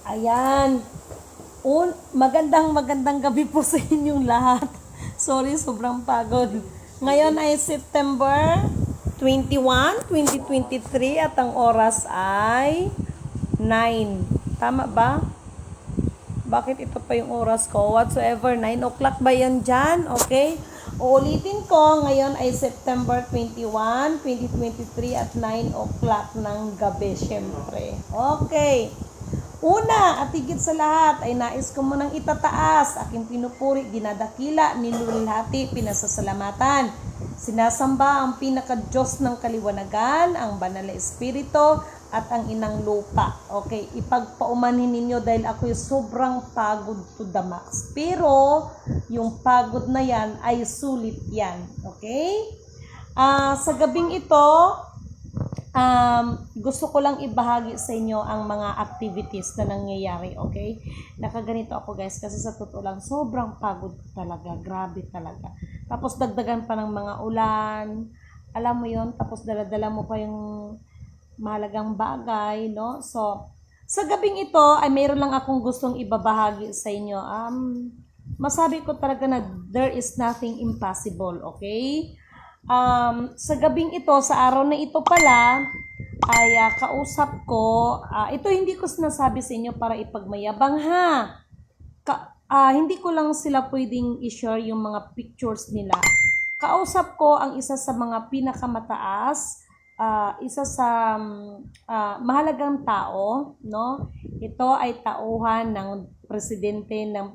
Ayan. Magandang gabi po sa inyong lahat. Sorry, sobrang pagod. Ngayon ay September 21, 2023 at ang oras ay 9. Tama ba? Bakit ito pa yung oras ko? Whatsoever, 9 o'clock ba yan dyan? Okay? Uulitin ko, ngayon ay September 21, 2023 at 9 o'clock ng gabi, syempre. Okay. Una at higit sa lahat ay nais ko munang itataas, aking pinupuri, ginadakila, nilulhati, pinasasalamatan. Sinasamba ang pinaka-Diyos ng kaliwanagan, ang banal na Espiritu at ang inang lupa. Okay, ipagpaumanhin ninyo dahil ako'y sobrang pagod to the max. Pero yung pagod na yan ay sulit yan. Okay? Sa gabing ito, gusto ko lang ibahagi sa inyo ang mga activities na nangyayari, okay? Nakaganito ako guys kasi sa totoo lang sobrang pagod talaga, grabe talaga. Tapos dagdagan pa ng mga ulan, alam mo yon, tapos dala-dala mo pa yung mahalagang bagay, no? So, sa gabing ito ay mayroon lang akong gustong ibabahagi sa inyo. Masabi ko talaga na there is nothing impossible, okay? Sa gabing ito, sa araw na ito pala, ay kausap ko, ito hindi ko sinasabi sa inyo para ipagmayabang ha. Hindi ko lang sila pwedeng i-share yung mga pictures nila. Kausap ko ang isa sa mga pinakamataas, isa sa mahalagang tao, no? Ito ay tauhan ng presidente ng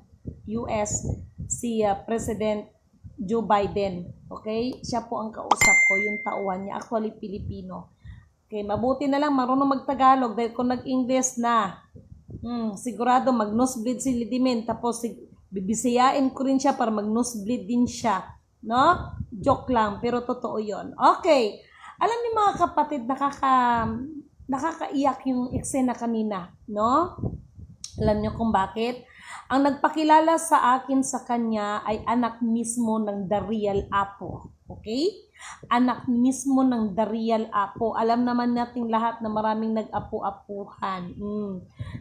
US, si President Joe Biden. Okay? Siya po ang kausap ko, yung tauhan niya. Actually, Pilipino. Okay, mabuti na lang marunong magtagalog dahil kung nag-English na, sigurado mag-nosebleed si Lidimen. Tapos bibisiyain ko rin siya para mag-nosebleed din siya. No? Joke lang, pero totoo yon. Okay. Alam niyo mga kapatid, nakakaiyak yung eksena kanina. No? Alam niyo kung bakit? Ang nagpakilala sa akin sa kanya ay anak mismo ng The Real Apo. Okay? Anak mismo ng The Real Apo. Alam naman nating lahat na maraming nag-apo-apuhan.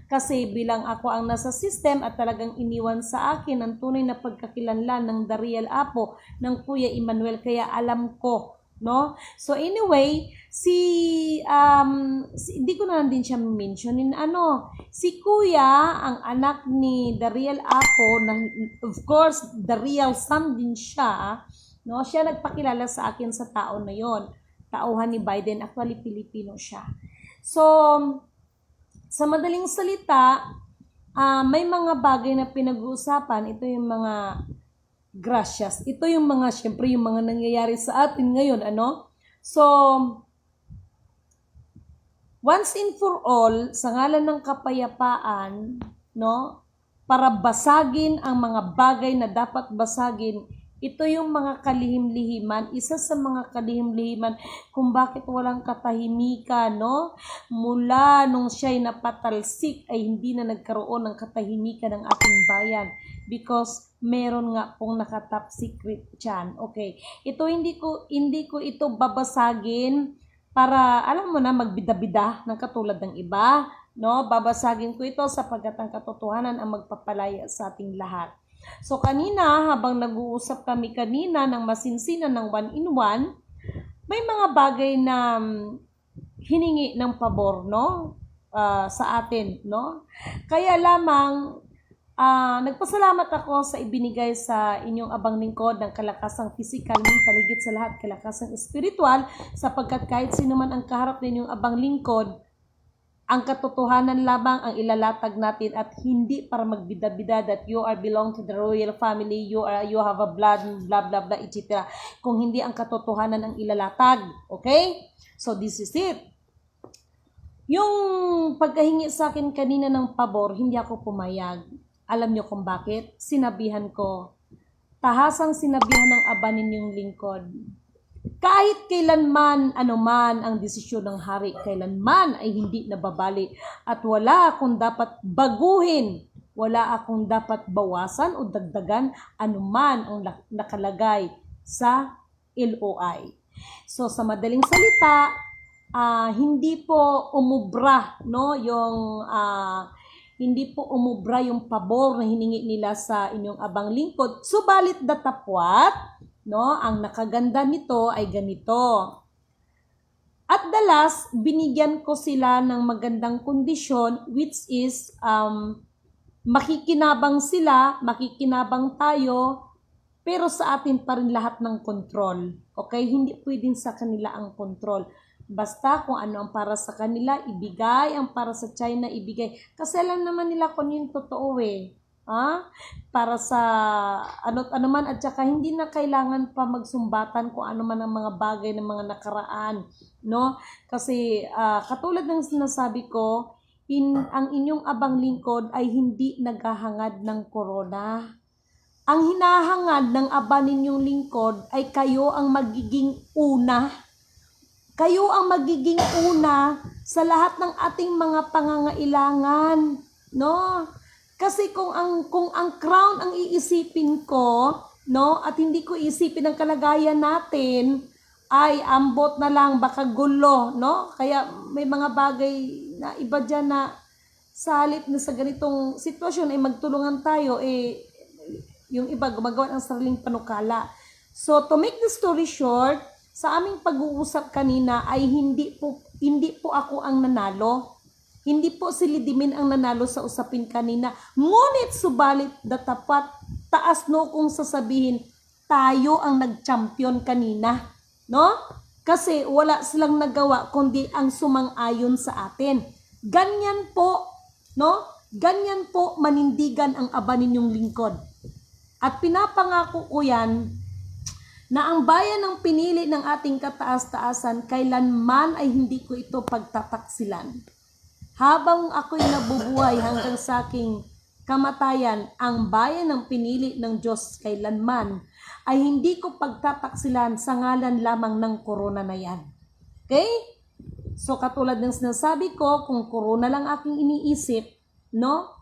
Kasi bilang ako ang nasa system at talagang iniwan sa akin ang tunay na pagkakilanlan ng The Real Apo ng Kuya Emmanuel. Kaya alam ko, no? So anyway, hindi ko na din siya mentionin, si Kuya, ang anak ni The Real Apo, of course, The Real Son din siya, no? Siya nagpakilala sa akin sa tao na yon, tauhan ni Biden, actually Pilipino siya. So, sa madaling salita, may mga bagay na pinag-uusapan, ito yung mga gracias. Ito yung mga, syempre, yung mga nangyayari sa atin ngayon, So, once and for all, sa ngalan ng kapayapaan, no, para basagin ang mga bagay na dapat basagin, ito yung mga kalihim-lihiman, isa sa mga kalihim-lihiman kung bakit walang katahimikan, no? Mula nung siya'y napatalsik ay hindi na nagkaroon ng katahimikan ng ating bayan because meron nga pong naka-top secret dyan. Okay. Ito hindi ko ito babasagin para alam mo na magbida-bida ng katulad ng iba, no? Babasagin ko ito sapagkat ang katotohanan ang magpapalaya sa ating lahat. So kanina, habang nag-uusap kami kanina ng masinsinan ng one-in-one, may mga bagay na hiningi ng pabor, no? Sa atin, no? Kaya lamang nagpasalamat ako sa ibinigay sa inyong abang lingkod ng kalakasang physical, mental, higit sa lahat kalakasang spiritual, sapagkat kahit sino man ang kaharap ninyong abang lingkod, ang katotohanan lamang ang ilalatag natin at hindi para magbida-bida that you are belong to the royal family, you have a blood, blah blah blah, etc. Kung hindi ang katotohanan ang ilalatag. Okay? So this is it. Yung pagkahingi sa akin kanina ng pabor, hindi ako pumayag. Alam nyo kung bakit? Sinabihan ko. Tahasang sinabihan ng aba ninyong lingkod. Kahit kailanman, anuman ang desisyon ng hari, kailanman ay hindi nababali. At wala akong dapat baguhin, wala akong dapat bawasan o dagdagan anuman ang nakalagay sa LOI. So sa madaling salita, hindi po umubra, no, hindi po umubra yung pabor na hiningi nila sa inyong abang lingkod. Subalit datapwat, no, ang nakaganda nito ay ganito. At dalas, binigyan ko sila ng magandang kondisyon, which is makikinabang sila, makikinabang tayo, pero sa atin pa rin lahat ng control. Okay? Hindi pwedeng sa kanila ang control. Basta kung ano ang para sa kanila, ibigay. Ang para sa China, ibigay. Kasi alam naman nila kung yung totoo eh. Ha? Para sa ano man, at saka hindi na kailangan pa magsumbatan kung ano man ang mga bagay ng mga nakaraan. No? Kasi katulad ng sinasabi ko, ang inyong abang lingkod ay hindi naghahangad ng corona. Ang hinahangad ng aba ninyong lingkod ay kayo ang magiging una. Kayo ang magiging una sa lahat ng ating mga pangangailangan, no? Kasi kung ang crown ang iisipin ko, no, at hindi ko iisipin ang kalagayan natin, ay ambot na lang, baka gulo, no? Kaya may mga bagay na iba dyan na sa halip na sa ganitong sitwasyon ay magtulungan tayo, yung iba gumagawa ng sariling panukala. So to make the story short, sa aming pag-uusap kanina ay hindi po ako ang nanalo. Hindi po si Lidimin ang nanalo sa usapin kanina. Ngunit subalit datapat taas no kung sasabihin tayo ang nag-champion kanina, no? Kasi wala silang nagawa kundi ang sumang-ayon sa atin. Ganyan po, no? Ganyan po manindigan ang aba ninyong lingkod. At pinapangako ko yan na ang bayan ng pinili ng ating kataas-taasan, kailanman ay hindi ko ito pagtataksilan. Habang ako'y nabubuhay hanggang sa aking kamatayan, ang bayan ng pinili ng Diyos kailanman ay hindi ko pagtataksilan sa ngalan lamang ng corona na yan. Okay? So katulad ng sinasabi ko, kung corona lang aking iniisip, no,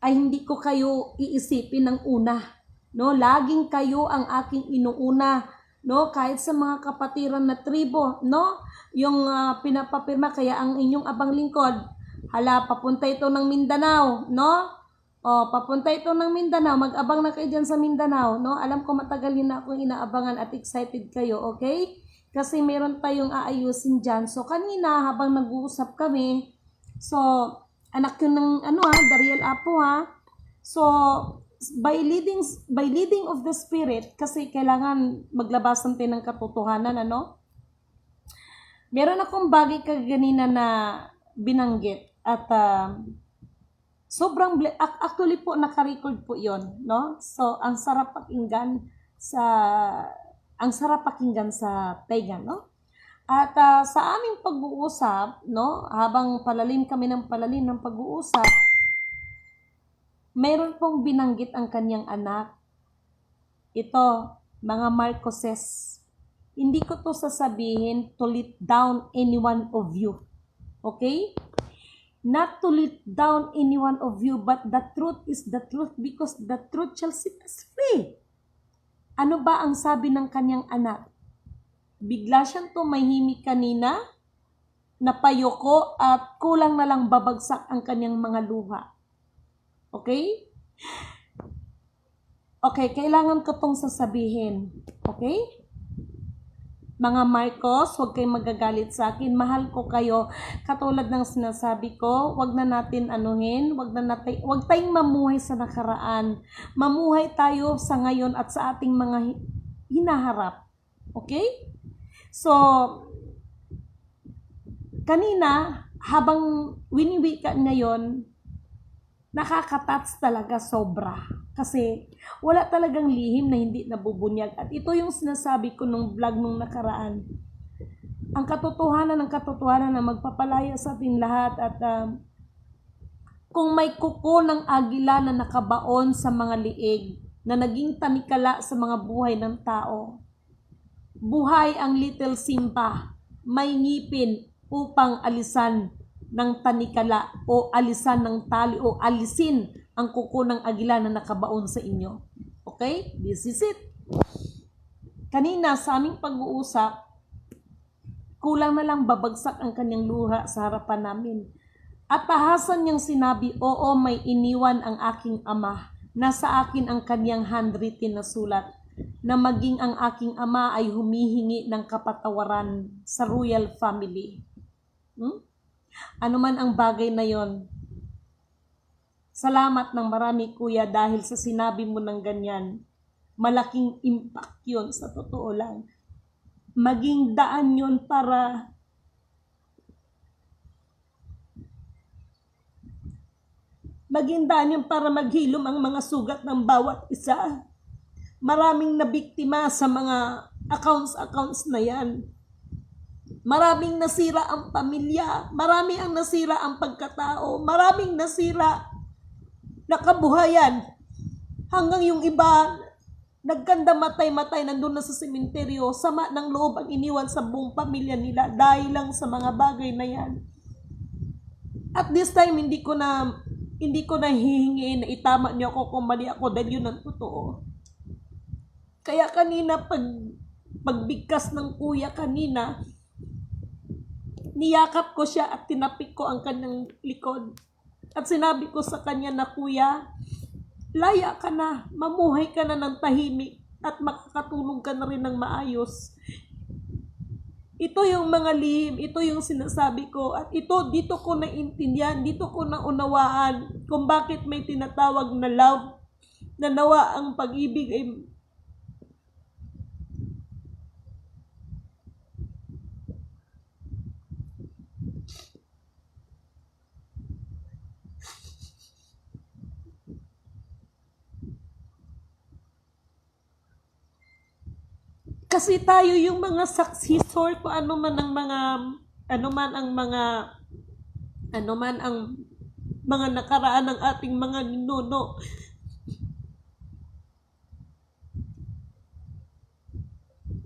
ay hindi ko kayo iisipin ng una. No, laging kayo ang aking inuuna, no, kahit sa mga kapatiran na tribo, no, yung pinapapirma. Kaya ang inyong abang lingkod, hala, papunta ito ng Mindanao, no, papunta ito ng Mindanao, mag-abang na kayo dyan sa Mindanao, no, alam ko matagal yun na akong inaabangan at excited kayo, okay, kasi meron tayong aayusin dyan. So kanina habang nag-uusap kami, so anak yun ng Dariel Apo so by leading of the Spirit, kasi kailangan maglabasan tayo ng katotohanan, meron akong bagay kaganina na binanggit at sobrang actually po naka-record po yon, no? So ang sarap pakinggan sa tenga, no? At sa aming pag-uusap, no, habang palalim kami ng pag-uusap, mayroon pong binanggit ang kanyang anak. Ito, mga Marcoses. Hindi ko to sasabihin to let down any one of you. Okay? Not to let down any one of you, but the truth is the truth, because the truth shall set us free. Ano ba ang sabi ng kanyang anak? Bigla siyang tumahimik kanina, napayoko at kulang na lang babagsak ang kanyang mga luha. Okay? Okay, kailangan ko tong sasabihin. Okay? Mga Marcos, huwag kayong magagalit sa akin. Mahal ko kayo. Katulad ng sinasabi ko, huwag na natin huwag tayong mamuhay sa nakaraan. Mamuhay tayo sa ngayon at sa ating mga hinaharap. Okay? So, kanina, habang winiwika na yon, nakakatats talaga sobra. Kasi wala talagang lihim na hindi nabubunyag. At ito yung sinasabi ko nung vlog nung nakaraan. Ang katotohanan na magpapalaya sa ating lahat. At kung may kuko ng agila na nakabaon sa mga liig, na naging tanikala sa mga buhay ng tao, buhay ang Little Simba, may ngipin upang alisan ng tanikala o alisan ng tali o alisin ang kuko ng agila na nakabaon sa inyo. Okay? This is it. Kanina sa aming pag-uusap, kulang na lang babagsak ang kanyang luha sa harapan namin. At tahasan niyang sinabi, oo, may iniwan ang aking ama. Nasa akin ang kanyang handwritten na sulat na maging ang aking ama ay humihingi ng kapatawaran sa royal family. Ano man ang bagay na yon. Salamat ng marami, kuya, dahil sa sinabi mo ng ganyan. Malaking impact yun, sa totoo lang. Maging daan yun para maghilom ang mga sugat ng bawat isa. Maraming nabiktima sa mga accounts na yan. Maraming nasira ang pamilya, marami ang nasira ang pagkatao, maraming nasira na kabuhayan. Hanggang yung iba, nagkanda matay-matay, nandun na sa sementeryo, sama ng loob ang iniwan sa buong pamilya nila dahil lang sa mga bagay na yan. At this time, hindi ko na hihingi na itama niyo ako kung mali ako dahil yun ang totoo. Kaya kanina, pagbigkas ng kuya kanina, niyakap ko siya at tinapik ko ang kanyang likod. At sinabi ko sa kanya na, kuya, laya ka na, mamuhay ka na ng tahimik at makakatulog ka na rin ng maayos. Ito yung mga lihim, ito yung sinasabi ko, at dito ko naintindihan, dito ko naunawaan kung bakit may tinatawag na love, na nawa ang pag-ibig ay kasi tayo yung mga successor kung ano man ang mga nakaraan ng ating mga ninuno.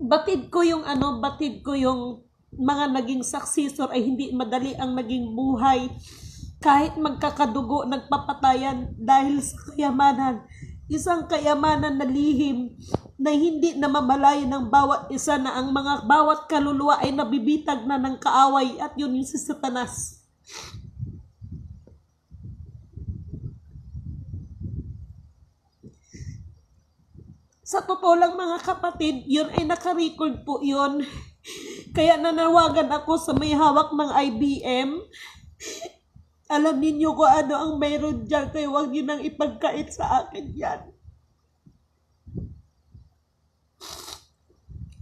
Batid ko yung mga naging successor ay hindi madali ang naging buhay. Kahit magkakadugo, nagpapatayan dahil sa kayamanan. Isang kayamanan na lihim na hindi namamalayan ng bawat isa, na ang mga bawat kaluluwa ay nabibitag na ng kaaway, at yun yung si Satanas. Sa totoo lang mga kapatid, yun ay naka-record po yun. Kaya nanawagan ako sa may hawak ng IBM. Alam ninyo kung ano ang mayroon dyan, kaya huwag nyo nang ipagkait sa akin yan.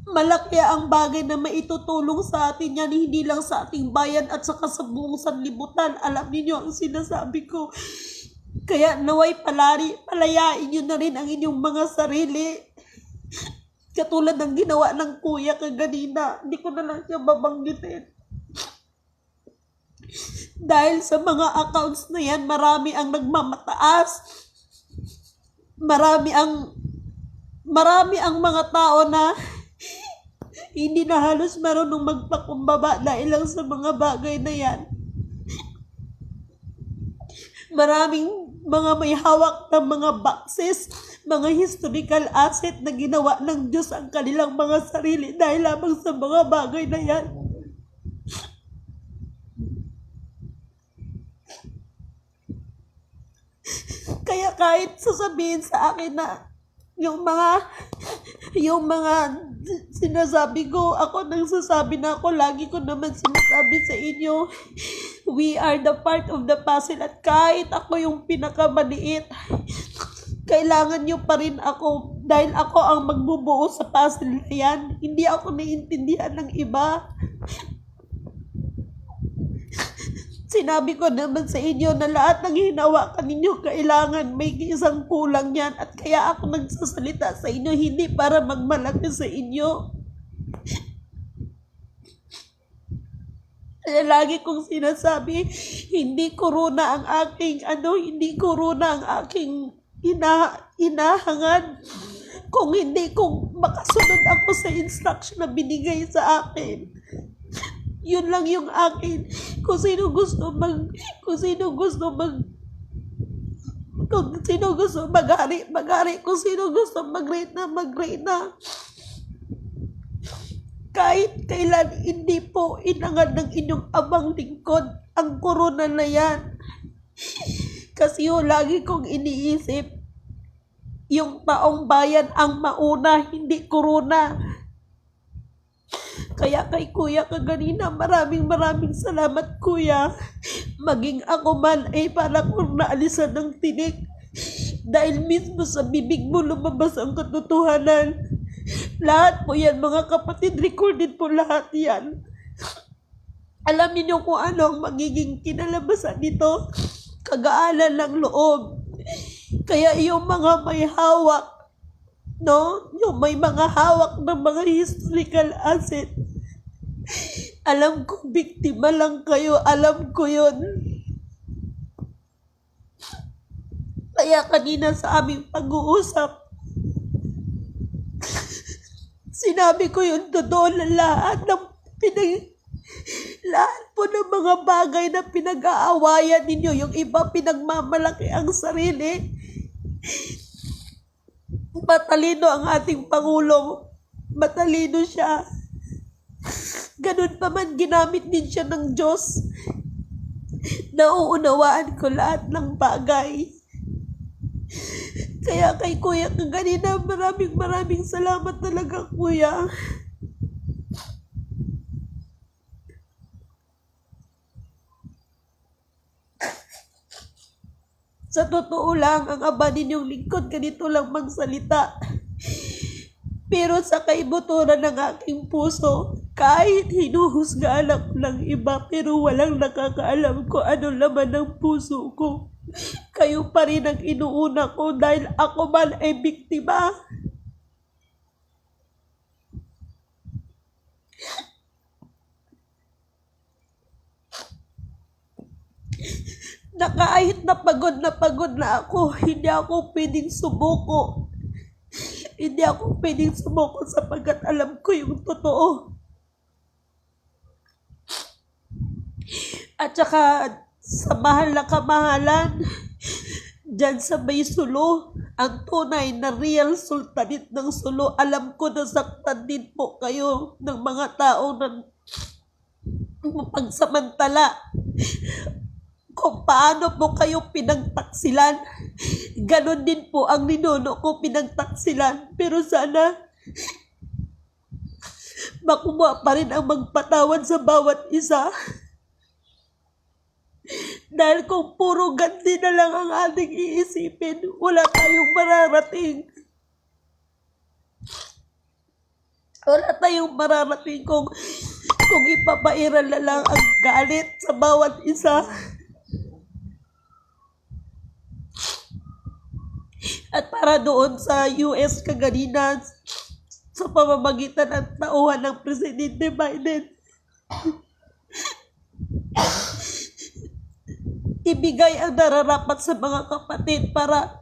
Malaki ang bagay na maitutulong sa atin yan, hindi lang sa ating bayan at saka sa buong sanlibutan. Alam niyo ang sinasabi ko. Kaya naway palayain nyo na rin ang inyong mga sarili. Katulad ng ginawa ng kuya kaganina, hindi ko na lang siya babanggitin. Dahil sa mga accounts na yan, marami ang nagmamataas. Marami ang mga tao na hindi na halos marunong magpakumbaba dahil lang sa mga bagay na yan. Maraming mga may hawak ng mga boxes, mga historical asset na ginawa ng Diyos ang kanilang mga sarili dahil lamang sa mga bagay na yan. Kaya kahit sasabihin sa akin na yung mga sinasabi ko, ako nagsasabi na ako, lagi ko naman sinasabi sa inyo, we are the part of the puzzle, at kahit ako yung pinakamaliit, kailangan nyo pa rin ako, dahil ako ang magbubuo sa puzzle na yan. Hindi ako naiintindihan ng iba. Sinabi ko naman sa inyo na lahat ng hinawakan ninyo, kailangan may isang kulang yan. At kaya ako nagsasalita sa inyo, hindi para magmalaki sa inyo. Kaya lagi kong sinasabi, hindi corona ang aking hinahangad. Kung makasunod ako sa instruction na binigay sa akin. Yun lang yung akin. Kung sino gusto maghari, kung sino gusto mag-rate na. Kahit kailan, hindi po inangad ng inyong abang lingkod ang corona na yan. Kasi lagi kong iniisip, yung taong bayan ang mauna, hindi corona. Kaya kay Kuya kaganina, maraming salamat Kuya. Maging ako man ay parang kung naalisan ng tinik. Dahil mismo sa bibig mo lumabas ang katotohanan. Lahat po yan mga kapatid, recorded po lahat yan. Alam niyo kung ano ang magiging kinalabasan nito? Kagaalan ng loob. Kaya yung mga may hawak, no? Yung may mga hawak ng mga historical asset. Alam ko, biktima lang kayo. Alam ko yun. Kaya kanina sa aming pag-uusap, sinabi ko yun, totoo na lahat po ng mga bagay na pinag-aawayan ninyo. Yung iba pinagmamalaki ang sarili. Matalino ang ating Pangulo. Matalino siya. Ganun pa man, ginamit din siya ng Diyos. Nauunawaan ko lahat ng bagay. Kaya kay Kuya kaganina, maraming salamat talaga Kuya. Sa totoo lang, ang aba ninyong lingkod, ganito lang magsalita. Pero sa kaibuturan ng aking puso, kahit hinuhusgaan ako ng iba, pero walang nakakaalam ko ano laman ng puso ko. Kayo pa rin ang inuuna ko dahil ako man ay biktima. Na kahit na pagod na ako, hindi ako pwedeng sumuko. Hindi ako pwedeng sumuko sapagkat alam ko yung totoo. At saka sa mahal na kamahalan, dyan sa may Sulu, ang tunay na real sultanit ng Sulu, alam ko na saktan din po kayo ng mga tao na pagsamantala. Kung paano po kayo pinagtaksilan, ganon din po ang ninuno ko pinagtaksilan. Pero sana, makuha pa rin ang magpatawad sa bawat isa. Dahil kung puro ganti na lang ang ating iisipin, wala tayong mararating. Wala tayong mararating kung ipapairal na lang ang galit sa bawat isa. At para doon sa US kaganina, sa pamamagitan ng tauhan ng Presidente Biden, ibigay ang nararapat sa mga kapatid para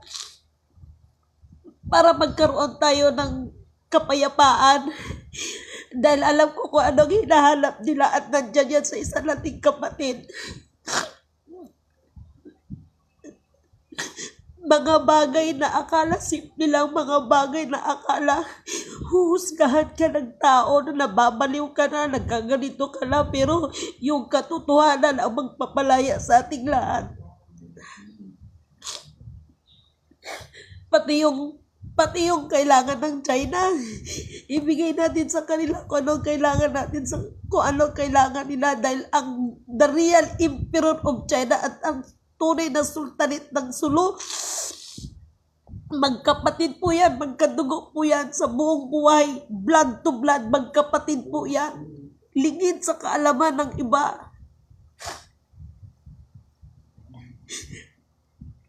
magkaroon tayo ng kapayapaan. Dahil alam ko kung anong hinahanap nila at nandyan yan sa isa nating kapatid. Mga bagay na akala simple lang, mga bagay na akala huhusgahan ka ng tao, na nababaliw ka na, nagkaganito ka na, pero yung katotohanan ang magpapalaya sa ating lahat. Pati yung kailangan ng China, ibigay natin sa kanila kung anong kailangan natin, kung anong kailangan nila, dahil ang the real emperor of China at ang tunay na sultanit ng Sulu, magkapatid po yan, magkadugo po yan sa buong buhay, blood to blood, magkapatid po yan. Lingid sa kaalaman ng iba.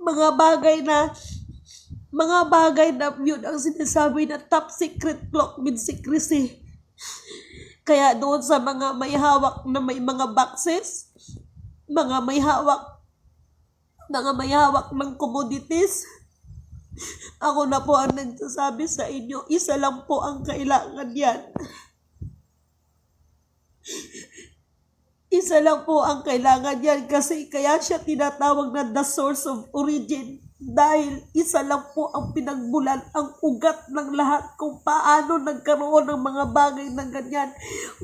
Mga bagay na yun ang sinasabi na top secret cloak with secrecy. Kaya doon sa mga may hawak na may mga boxes, mga may hawak ng commodities, ako na po ang nagsasabi sa inyo, isa lang po ang kailangan yan. Isa lang po ang kailangan yan kasi kaya siya tinatawag na the source of origin. Dahil isa lang po ang pinagbulan, ang ugat ng lahat kung paano nagkaroon ng mga bagay na ganyan.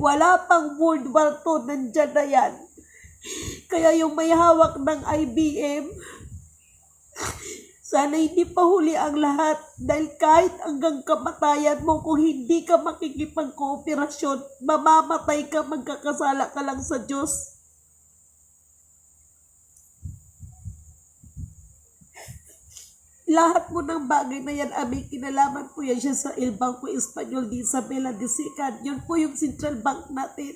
Wala pang World War II, nandyan na yan. Kaya yung may hawak ng IBM, sana hindi pa huli ang lahat dahil kahit hanggang kamatayan mo kung hindi ka makikipagkooperasyon, mamamatay ka, magkakasala ka lang sa Diyos. Lahat mo ng bagay na yan, aming kinalaman po yan siya sa El Banco Espanyol di Isabela de Sican. Yun po yung central bank natin.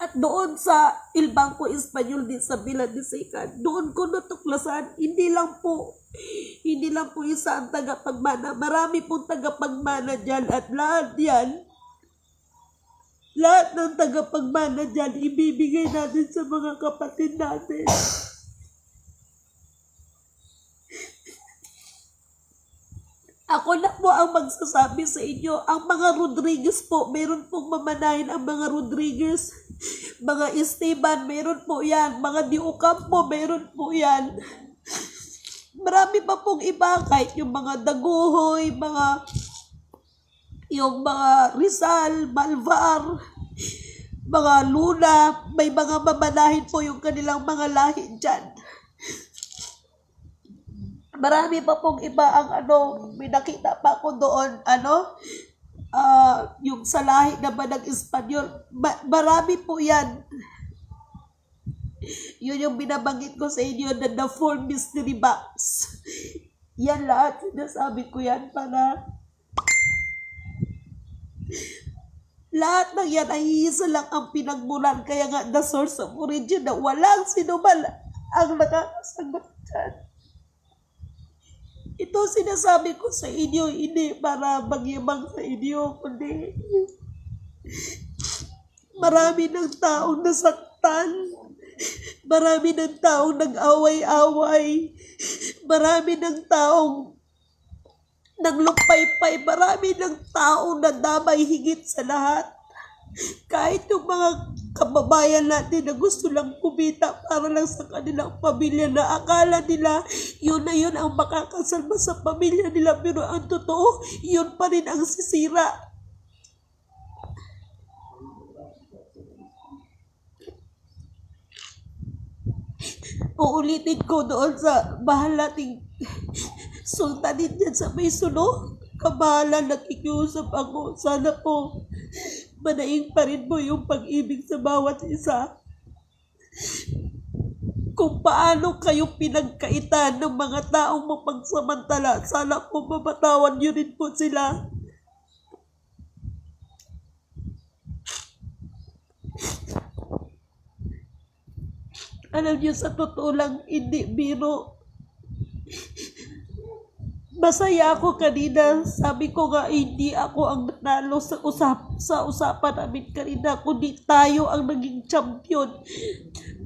At doon sa El Banco Espanyol di Isabela de Sican, doon ko natuklasan, hindi lang po isa ang tagapagmana. Marami pong tagapagmana dyan at lahat ng tagapagmana dyan, ibibigay natin sa mga kapatid natin. Ako na po ang magsasabi sa inyo, ang mga Rodriguez po, meron pong mamanahin ang mga Rodriguez. Mga Esteban, meron po yan. Mga Di Ocampo, meron po yan. Marami pa pong iba, kahit yung mga Daguhoy, yung mga Rizal, Malvar, mga Luna, may mga mamanahin po yung kanilang mga lahi dyan. Marami pa pong iba ang may nakita pa ako doon, yung sa lahi naman ng Espanyol. Marami po yan. Yun yung binabanggit ko sa inyo na the 4 mystery box. Yan lahat, sinasabi ko yan para lahat ng yan ay isa lang ang pinagmulan. Kaya nga, the source of origin na walang sinuman ang nakakasagot dyan. Ito sinasabi ko sa inyo, hindi para magyabang sa inyo, kundi marami ng taong nasaktan, marami ng taong nag-away-away, marami ng taong naglupay-pay, marami ng taong nadamay higit sa lahat. Kahit yung mga kababayan natin na gusto lang kumita para lang sa kanilang pamilya na akala nila yun na yun ang makakasalba sa pamilya nila, pero ang totoo, yun pa rin ang sisira. Uulitin ko doon sa mahal nating sultanin dyan sa may suno. Kamahalan, nakikiusap ako. Sana po manaing pa rin mo yung pag-ibig sa bawat isa. Kung paano kayo pinagkaitan ng mga taong mapagsamantala, sana po mapatawan nyo rin po sila. Alam niyo, sa totoo lang, hindi biro. Masaya ako kanina. Sabi ko nga, hindi ako ang nanalo sa usapan namin kanina, kundi tayo ang naging champion.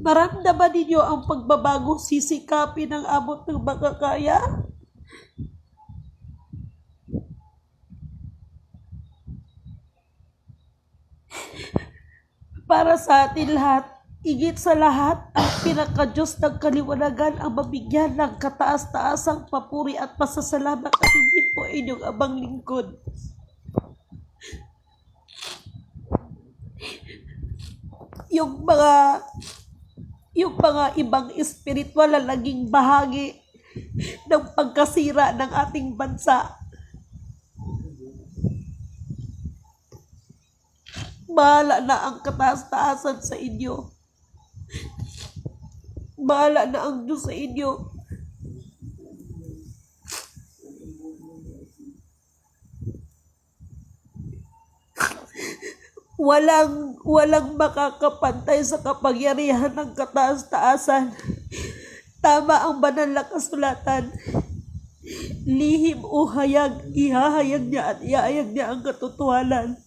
Maramdaman ninyo ang pagbabago, sisikapin ang abot ng makakaya. Para sa atin lahat, higit sa lahat, ang pinaka-Diyos ng kaliwanagan ang mabigyan ng kataas-taasang papuri at pasasalamat at hindi po inyong abang lingkod. Yung mga ibang espiritual na naging bahagi ng pagkasira ng ating bansa. Bahala na ang kataas-taasan sa inyo. Bahala na ang Diyos sa inyo. Walang makakapantay sa kapangyarihan ng kataas-taasan. Tama ang banal na kasulatan. Lihim o hayag, ihahayag niya at iahayag niya ang katotohanan.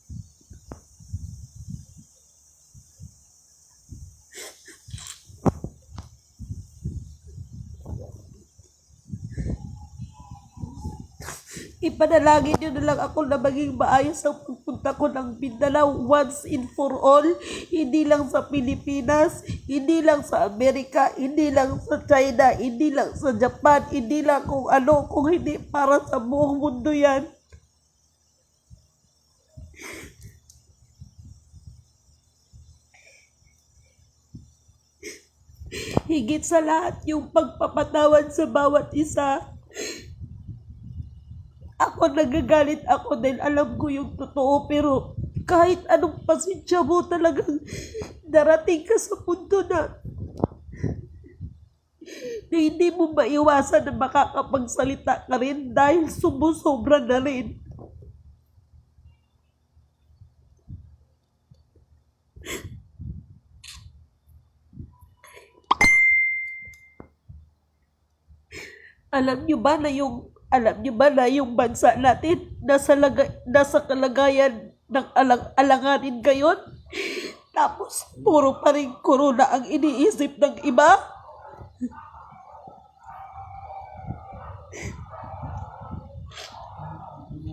Ipanalangin niyo na lang ako na maging maayos ang pagpunta ko ng Mindanao once and for all. Hindi lang sa Pilipinas, hindi lang sa Amerika, hindi lang sa China, hindi lang sa Japan, hindi lang kung ano, kung hindi para sa buong mundo yan. higit sa lahat yung pagpapatawad sa bawat isa. Ako nagagalit ako dahil alam ko yung totoo, pero kahit anong pasensya mo, talagang darating ka sa punto na hindi mo maiwasan na makakapagsalita ka rin dahil sumusobra na rin. Alam niyo ba na yung bansa natin nasa kalagayan ng alanganin ngayon? Tapos puro pa rin corona ang iniisip ng iba.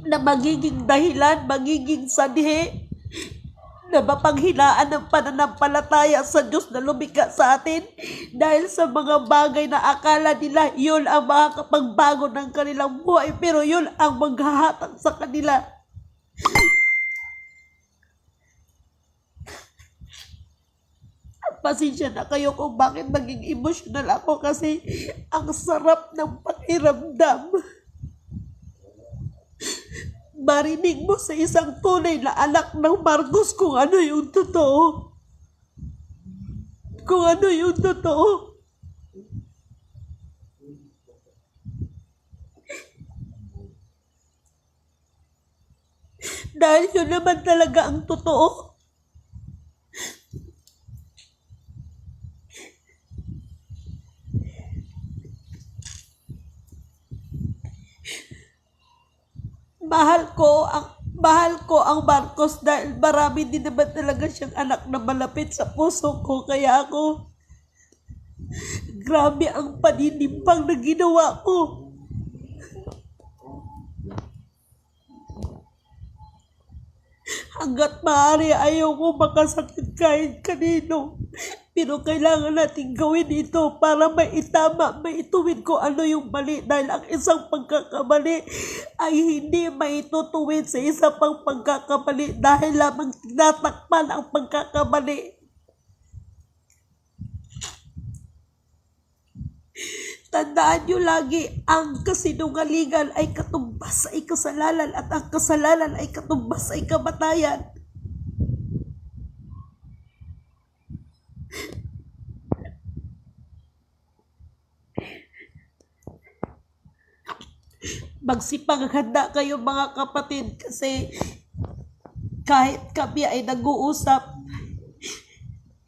Na magiging dahilan, magiging sanhi na mapanghinaan ng pananampalataya sa Diyos na lumikha sa atin dahil sa mga bagay na akala nila yun ang makakapagbago ng kanilang buhay, pero yun ang maghahatag sa kanila. Pasensya na kayo kung bakit naging emotional ako, kasi ang sarap ng pakiramdam marinig mo sa isang tunay na anak ng Marcos kung ano yung totoo. Kung ano yung totoo. Dahil yun naman talaga ang totoo. Mahal ko ang Marcos dahil marami din naman talaga siyang anak na malapit sa puso ko, kaya ako grabe ang paninimpang na ginawa ko. Hanggat maaari ayaw ko makasakit kahit kanino. Pero kailangan natin gawin ito para maituwid ko ano yung mali, dahil ang isang pagkakamali ay hindi maitutuwid sa isa pang pagkakamali dahil lamang tinatakpan ang pagkakamali. Tandaan nyo lagi, ang kasinungalingan ay katumbas ay kasalanan at ang kasalanan ay katumbas ay kamatayan. Magsipaghanda kayo mga kapatid, kasi kahit kami ay nag-uusap,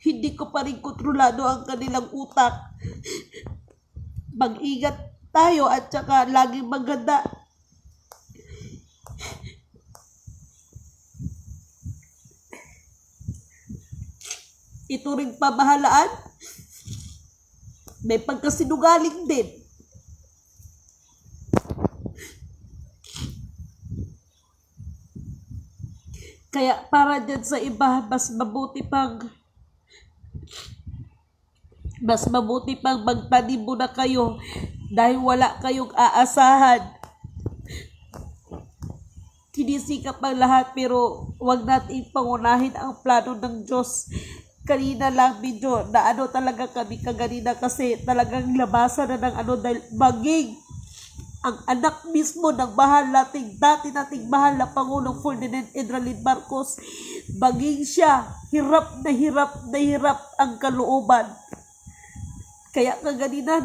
hindi ko pa rin kontrolado ang kanilang utak. Mag-ingat tayo at saka laging maghanda. Ito ring pamahalaan, may pagkasinungaling din. Kaya para dyan sa iba, mas mabuti pang magtanim muna kayo dahil wala kayong aasahan. Sinisikap ang lahat, pero wag natin pangunahin ang plano ng Diyos. Kanina lang medyo na talaga kami kaganina, kasi talagang labasan na ng dahil maging ang anak mismo ng dati nating mahal na Pangulong Ferdinand Enralin Marcos, maging siya, hirap na hirap ang kalooban. Kaya kaganina,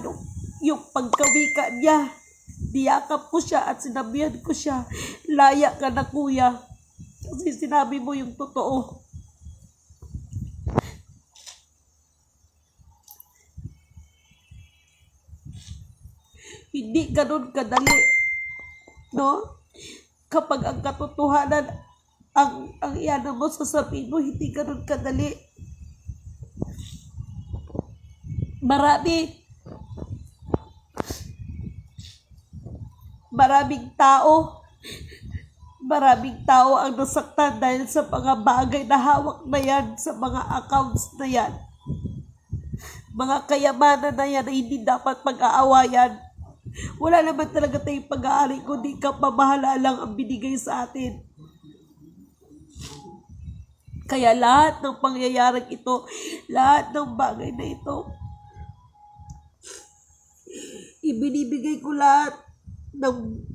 yung pagkawika niya, niyakap ko siya at sinabihan ko siya, laya ka na kuya, kasi sinabi mo yung totoo. Hindi ganun kadali, no? Kapag ang katotohanan ang iyan mo sasabihin mo, hindi ganun kadali. Maraming tao ang nasaktan dahil sa mga bagay na hawak na yan, sa mga accounts na yan, mga kayamanan na yan na hindi dapat pag-aawayan. Wala naman talaga tayong pag-aari kundi kapamahala lang ang binigay sa atin. Kaya lahat ng pangyayaring ito, lahat ng bagay na ito, ibinibigay ko lahat ng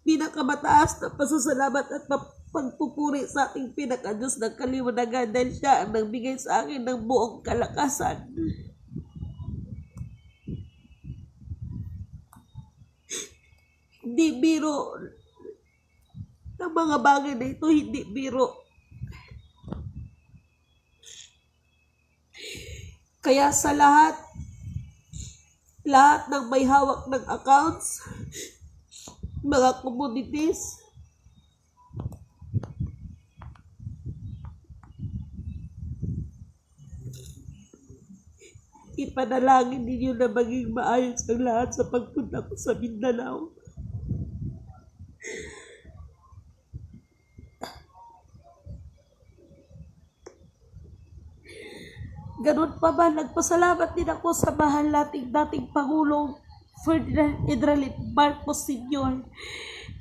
pinakamataas na pasasalamat at pagpupuri sa ating pinakadiyos ng kaliwanagan dahil siya ang nagbigay sa akin ng buong kalakasan. Hindi biro ng mga bagay na ito, hindi biro. Kaya sa lahat ng may hawak ng accounts, mga communities, ipanalangin ninyo na maging maayos ang lahat sa pagpunta ko sa Mindanao. Ganun pa ba, nagpasalamat din ako sa mahal nating dating Pangulong Ferdinand Enrique Marcos Sr.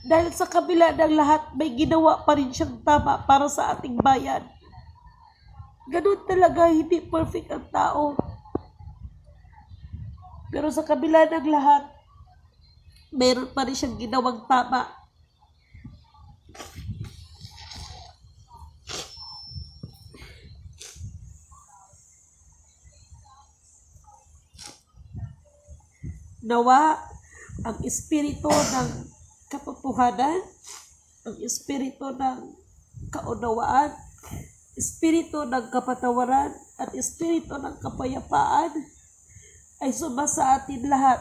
Dahil sa kabila ng lahat, may ginawa pa rin siyang tama para sa ating bayan. Ganun talaga, hindi perfect ang tao. Pero sa kabila ng lahat, mayroon pa rin siyang ginawang tama. Nawa ang espiritu ng katotohanan, ang espiritu ng kaunawaan, espiritu ng kapatawaran, at espiritu ng kapayapaan ay sumasa atin lahat.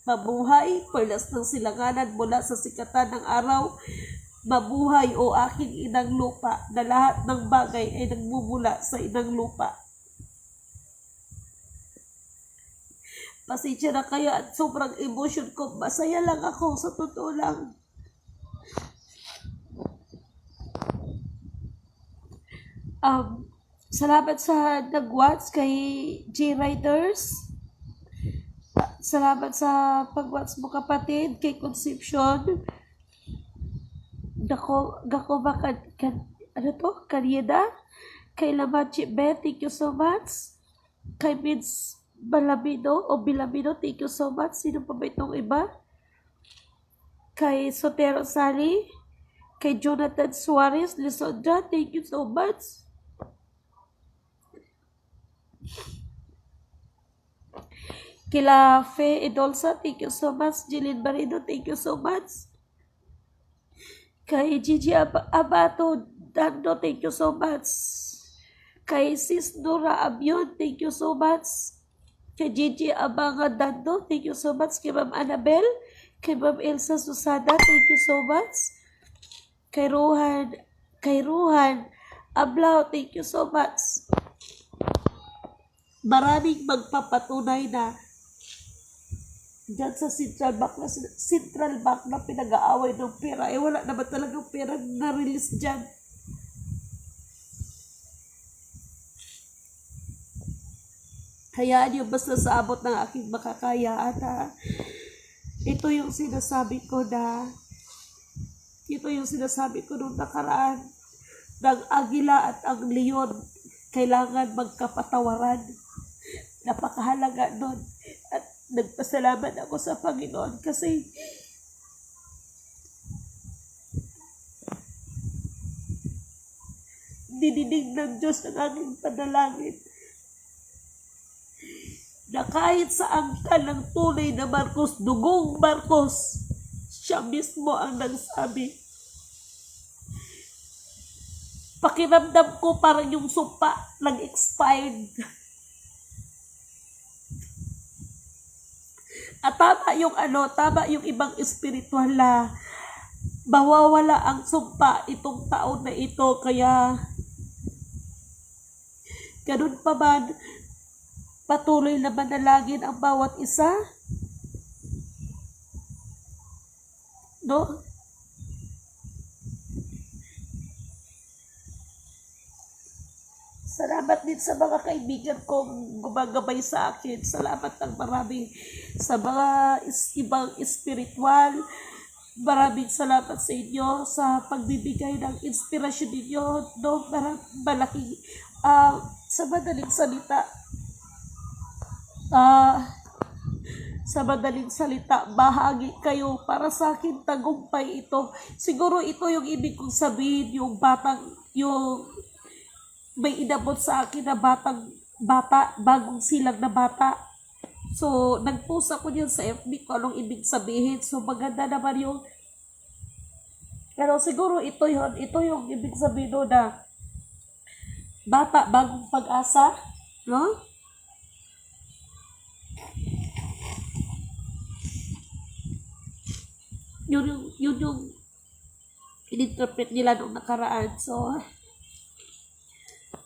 Mabuhay, perlas ng silanganan mula sa sikatan ng araw. Mabuhay o aking inang lupa, na lahat ng bagay ay nagmumula sa inang lupa. Pasensya na kaya at sobrang emotion ko. Masaya lang ako, sa totoo lang. Salamat sa nag-watch kay J-Riders. Salamat sa pag-watch mo kapatid, kay Concepcion. Gako ba Karieda? Kay Lamachi Bet, thank you so much. Kay Vince Balabino o Bilabino, thank you so much. Sino pa ba itong iba? Kay Sotero Sali, kay Jonathan Suarez, Lisondra, thank you so much. Kila Fe Edolsa, thank you so much. Jilin Barino, thank you so much. Kay Gigi Abato Dando, thank you so much. Kay Sis Nora Abion, thank you so much. Kay Gigi Abanga Dando, thank you so much. Kay Ma'am Annabel, kay Ma'am Elsa Susana, thank you so much. Kay Ruhan Ablao, thank you so much. Maraming magpapatunay na dyan sa Central Bank na pinag-aaway ng pera, wala naman talagang pera na-release dyan. Hayaan nyo basta sa abot ng aking makakayaan na ito yung sinasabi ko nung nakaraan, ng agila at ang leon kailangan magkapatawaran. Napakahalaga nun. At nagpasalamat ako sa Panginoon kasi dinidig ng Diyos ang aking panalangin na kahit sa angkan ng tunay na Marcos, dugong Marcos, siya mismo ang nagsabi. Pakiramdam ko parang yung sumpa nag-expired. At tama yung ibang espiritual na mawawala ang sumpa itong taon na ito. Kaya ganun pa man, patuloy na manalangin ang bawat isa. No? Salamat din sa mga kaibigan kong gumagabay sa akin. Salamat ng marami sa mga ibang espiritual. Maraming salamat sa inyo sa pagbibigay ng inspirasyon ninyo. No? Malaking, sa madaling salita, Sa madaling salita, bahagi kayo para sa akin tagumpay ito. Siguro ito yung ibig kong sabihin, yung may inabot sa akin na bata, bagong silang na bata. So, nag-post ako yun sa FB ko anong ibig sabihin. So, maganda naman yung, pero siguro ito yung ibig sabihin no, na bata, bagong pag-asa, no? Yun yung in-interpret nila nung nakaraan. So,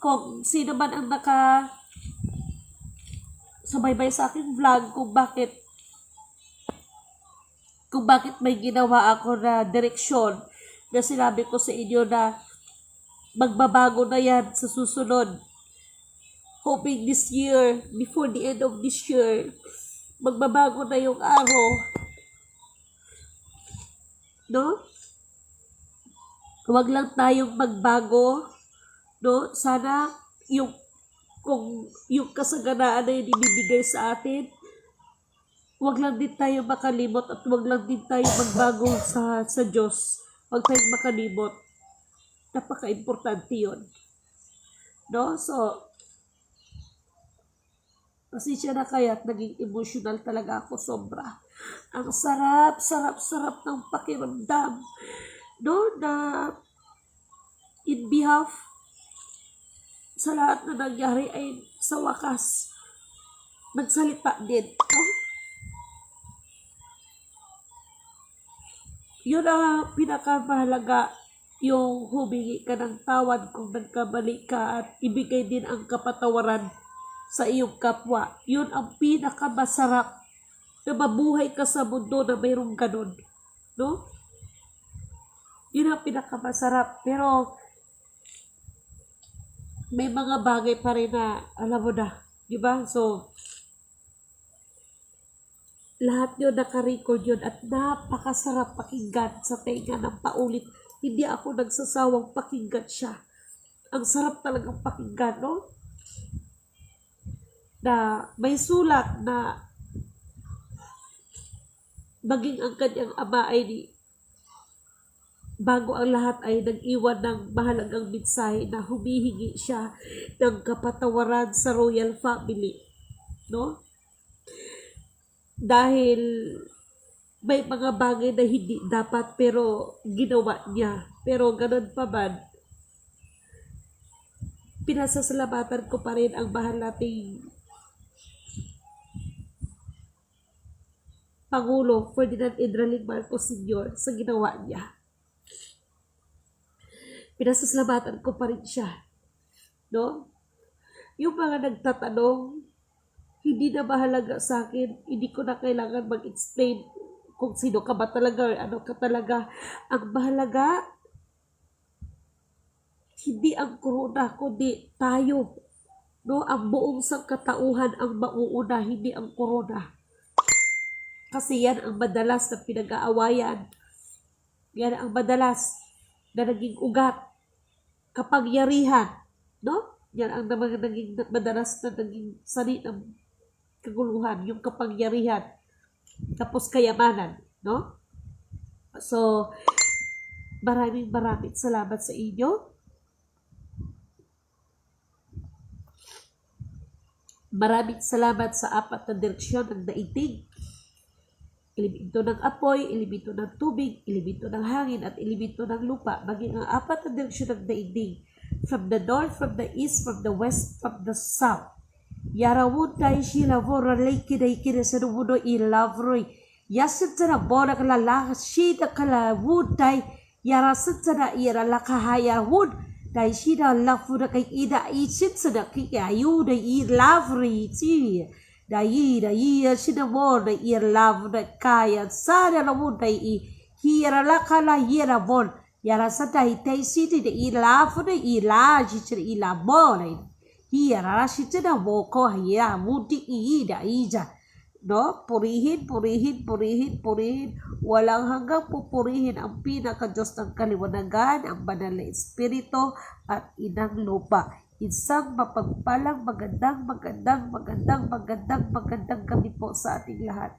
kung sino man ang sumaybay sa aking vlog kung bakit may ginawa ako na direksyon na sinabi ko sa inyo na magbabago na yan sa susunod. Hoping this year, before the end of this year, magbabago na yung araw. No? Huwag lang tayong magbago. No? Sana kung yung kasaganaan na yun ibibigay sa atin, huwag lang din tayo makalimot at huwag lang din tayo magbago sa Diyos. Huwag tayong makalimot. Napaka-importante yun. No? So, pasensya na kaya at naging emotional talaga ako sobra. Ang sarap ng pakiramdam. No? Na in behalf sa lahat na nangyari ay sa wakas nagsalita din. No? Yun ang pinakamahalaga, yung humingi ka ng tawad kung nagkamali ka at ibigay din ang kapatawaran sa iyong kapwa. Yun ang pinakamasarap na mabuhay ka sa mundo na mayroong ganun. No? Yun ang pinakamasarap. Pero may mga bagay pa rin na alam mo na. Diba? So, lahat yun naka-record yun at napakasarap pakinggan sa tenga ng paulit. Hindi ako nagsasawang pakinggan siya. Ang sarap talagang pakinggan, no? Na may sulat na maging ang kanyang ama ay bago ang lahat ay nag-iwan ng mahalagang mensahe na humihingi siya ng kapatawaran sa royal family. No? Dahil may mga bagay na hindi dapat pero ginawa niya. Pero ganun pa man, pinasasalamatan ko pa rin ang mahal nating Pangulo Ferdinand Endraling Marcos Sr. sa ginawa niya. Pinasasalamatan ko pa rin siya. No? Yung mga nagtatanong, hindi na mahalaga sa akin, hindi ko na kailangan mag-explain kung sino ka ba talaga, ano ka talaga. Ang mahalaga, hindi ang corona, kundi tayo. No? Ang buong sangkatauhan ang mauuna, hindi ang corona. Kasi yan ang madalas na pinag-aawayan. Yan ang madalas na naging ugat, kapangyarihan, no? Yan ang naging madalas na naging sani ng kaguluhan, yung kapangyarihan, tapos kayamanan, no? So, maraming salamat sa inyo. Maraming salamat sa apat na direksyon ng daigdig. Elemento ng apoy, elemento ng tubig, elemento ng hangin, at elemento ng lupa, maging ang apat na direksyon ng daigdig. From the north, from the east, from the west, from the south. Yarawun tayo sila vora leki na ikina sa numuno ilavroy. Yasin sa na bona kalalakas sida kalawun tayo. Yarasin sa na ira lakahayawun. Tayo sida lafu na kay ina isin sa na kikayu na ilavroy. Dayi sinamon na irlav na kaya sana namun na hira lakala hira bon yara sa tayo siti na ilav na ilaji sa ilabon hira siti na moko hira muti iida ija no purihin walang hanggang pupurihin ang pinaka-Diyos ng kaliwanagan, ang banal na espiritu at inang lupa. Isang mapagpalang magandang gabi po sa ating lahat.